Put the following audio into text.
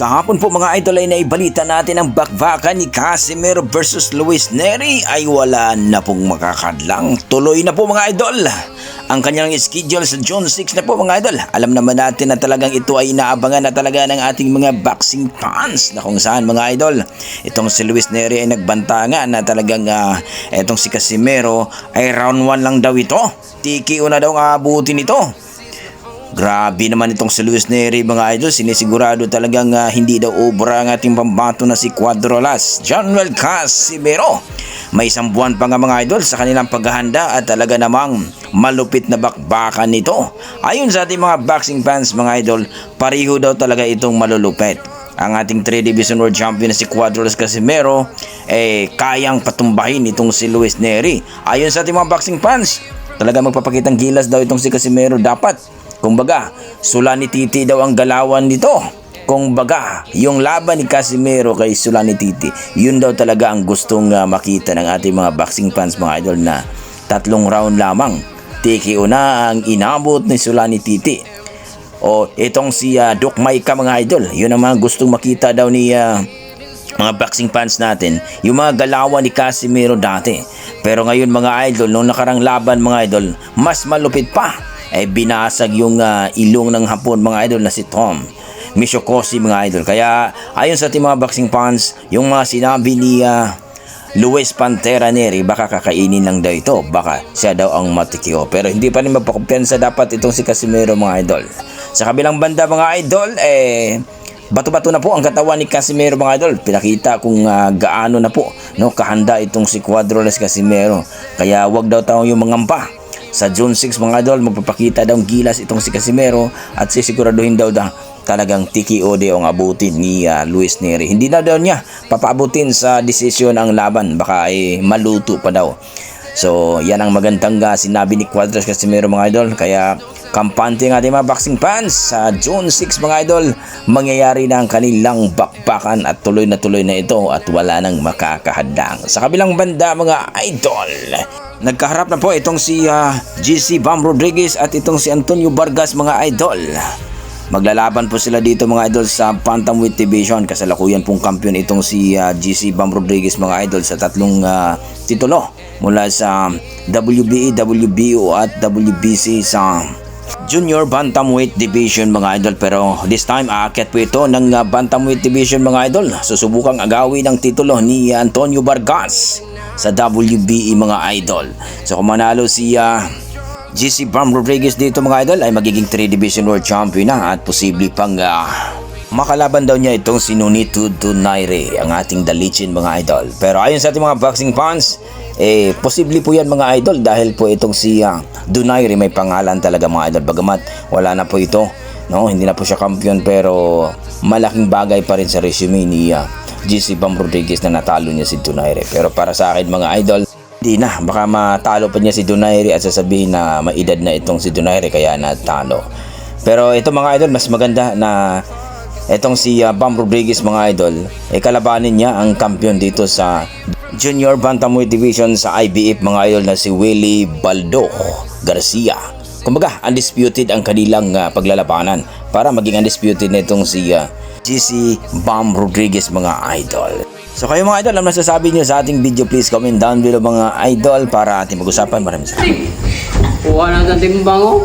Kahapon po mga idol ay naibalita natin ang bakbakan ni Casimero versus Luis Nery ay wala na pong makakadlang. Tuloy na po mga idol ang kanyang schedule sa June 6 na po mga idol. Alam naman natin na talagang ito ay inaabangan na talaga ng ating mga boxing fans na kung saan mga idol itong si Luis Nery ay nagbanta nga na talagang itong si Casimero ay round 1 lang daw ito. TKO na daw ang abutin ito. Grabe naman itong si Luis Nery mga idol, sinisigurado talagang hindi daw obra ang ating pambato na si Cuadrolas Johnwell Casimero. May isang buwan pa nga mga idol sa kanilang paghahanda at talaga namang malupit na bakbakan nito. Ayon sa ating mga boxing fans mga idol, pareho daw talaga itong malulupit. Ang ating 3 Division World Champion na si Cuadrolas Casimero kayang patumbahin itong si Luis Nery. Ayon sa ating mga boxing fans, talaga magpapakitang gilas daw itong si Casimero dapat. Kumbaga, Sula ni Titi daw ang galawan nito. Kumbaga, yung laban ni Casimero kay Sula ni Titi, yun daw talaga ang gustong makita ng ating mga boxing fans mga idol na 3 round lamang. TKO na ang inabot ni Sula ni Titi. O itong si Doc Maika mga idol, yun ang mga gustong makita daw ni mga boxing fans natin, yung mga galawan ni Casimero dati. Pero ngayon mga idol, nung nakarang laban mga idol, mas malupit pa. Binasag yung ilong ng Hapon mga idol na si Tom Mishokoshi mga idol. Kaya ayon sa ating mga boxing fans, yung mga sinabi ni Luis Pantera Nery, baka kakainin lang daw ito, baka siya daw ang matikyo. Pero hindi pa rin magpakumpiyansa dapat itong si Casimero mga idol. Sa kabilang banda mga idol, bato-bato na po ang katawan ni Casimero mga idol. Pinakita kung gaano na po kahanda itong si Cuadrolas Casimero. Kaya wag daw tayo yung mangamba. Sa June 6 mga idol, magpapakita daw gilas itong si Casimero at sisiguraduhin daw talagang TKO daw ang abutin ni Luis Nery. Hindi na daw niya papaabutin sa desisyon ang laban, baka maluto pa daw. So yan ang magandang sinabi ni Cuadrolas Casimero mga idol. Kaya kampante ng ating mga boxing fans sa June 6 mga idol, mangyayari na ang kanilang bakbakan at tuloy na ito at wala nang makakahadang. Sa kabilang banda mga idol, nagkaharap na po itong si GC Bam Rodriguez at itong si Antonio Vargas mga idol. Maglalaban po sila dito mga idol sa Bantamweight Division. Kasalukuyan pong kampiyon itong si GC Bam Rodriguez mga idol sa 3 titulo mula sa WBA, WBO at WBC sa Junior Bantamweight Division mga idol. Pero this time aakyat po ito ng Bantamweight Division mga idol. Susubukang agawin ang titulo ni Antonio Vargas sa WBE mga idol. So kung manalo si GC Bam Rodriguez dito mga idol ay magiging 3 Division World Champion na at posible pang makalaban daw niya itong si Nonito Donaire, ang ating dalichin mga idol. Pero ayon sa ating mga boxing fans, posible po yan mga idol dahil po itong si Donaire may pangalan talaga mga idol. Bagamat wala na po ito, hindi na po siya kampiyon, pero malaking bagay pa rin sa resume ni GC Bam Rodriguez na natalo niya si Donaire. Pero para sa akin mga idol, hindi na, baka matalo pa niya si Donaire at sasabihin na may edad na itong si Donaire kaya natalo. Pero ito mga idol, mas maganda na itong si Bam Rodriguez mga idol, kalabanin niya ang kampiyon dito sa Junior Bantamweight Division sa IBF mga idol na si Willie Baldo Garcia. Kumbaga undisputed ang kanilang paglalabanan para maging undisputed na itong si GC Bam Rodriguez mga idol. So kayo mga idol, ang nasasabi niyo sa ating video, please comment down below mga idol para ating pag-usapan. Maraming salamat. Kuha na natin bango.